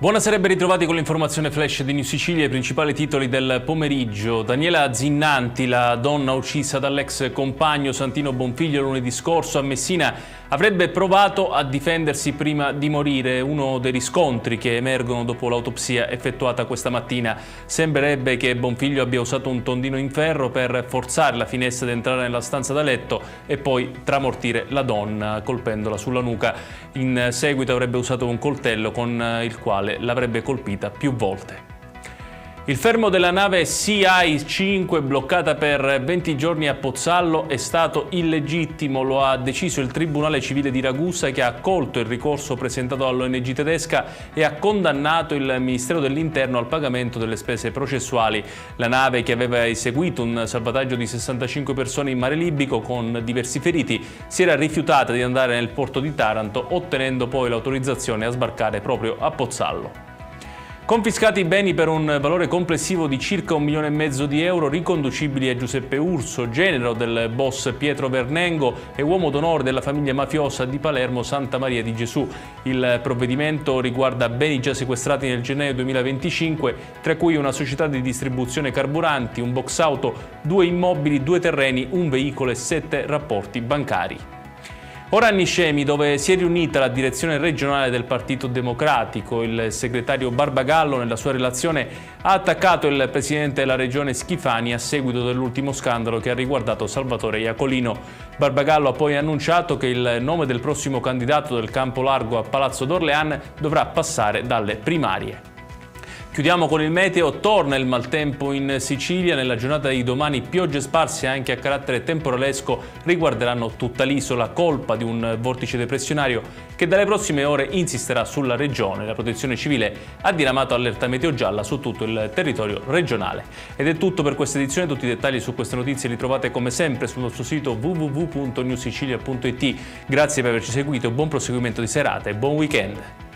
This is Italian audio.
Buonasera e ben ritrovati con l'informazione flash di New Sicilia, i principali titoli del pomeriggio. Daniela Zinnanti, la donna uccisa dall'ex compagno Santino Bonfiglio lunedì scorso a Messina, avrebbe provato a difendersi prima di morire. Uno dei riscontri che emergono dopo l'autopsia effettuata questa mattina. Sembrerebbe che Bonfiglio abbia usato un tondino in ferro per forzare la finestra ed entrare nella stanza da letto e poi tramortire la donna colpendola sulla nuca. In seguito avrebbe usato un coltello con il quale l'avrebbe colpita più volte. Il fermo della nave CI-5 bloccata per 20 giorni a Pozzallo è stato illegittimo, lo ha deciso il Tribunale Civile di Ragusa, che ha accolto il ricorso presentato dall'ONG tedesca e ha condannato il Ministero dell'Interno al pagamento delle spese processuali. La nave, che aveva eseguito un salvataggio di 65 persone in mare libico con diversi feriti, si era rifiutata di andare nel porto di Taranto, ottenendo poi l'autorizzazione a sbarcare proprio a Pozzallo. Confiscati beni per un valore complessivo di circa 1,5 milioni di euro riconducibili a Giuseppe Urso, genero del boss Pietro Vernengo e uomo d'onore della famiglia mafiosa di Palermo Santa Maria di Gesù. Il provvedimento riguarda beni già sequestrati nel gennaio 2025, tra cui una società di distribuzione carburanti, un box auto, 2 immobili, 2 terreni, un veicolo e 7 rapporti bancari. Ora a Niscemi, dove si è riunita la direzione regionale del Partito Democratico. Il segretario Barbagallo, nella sua relazione, ha attaccato il presidente della regione Schifani a seguito dell'ultimo scandalo che ha riguardato Salvatore Iacolino. Barbagallo ha poi annunciato che il nome del prossimo candidato del campo largo a Palazzo d'Orléans dovrà passare dalle primarie. Chiudiamo con il meteo. Torna il maltempo in Sicilia. Nella giornata di domani piogge sparse anche a carattere temporalesco riguarderanno tutta l'isola, colpa di un vortice depressionario che dalle prossime ore insisterà sulla regione. La Protezione Civile ha diramato allerta meteo gialla su tutto il territorio regionale. Ed è tutto per questa edizione. Tutti i dettagli su queste notizie li trovate come sempre sul nostro sito www.newsicilia.it. Grazie per averci seguito, buon proseguimento di serata e buon weekend.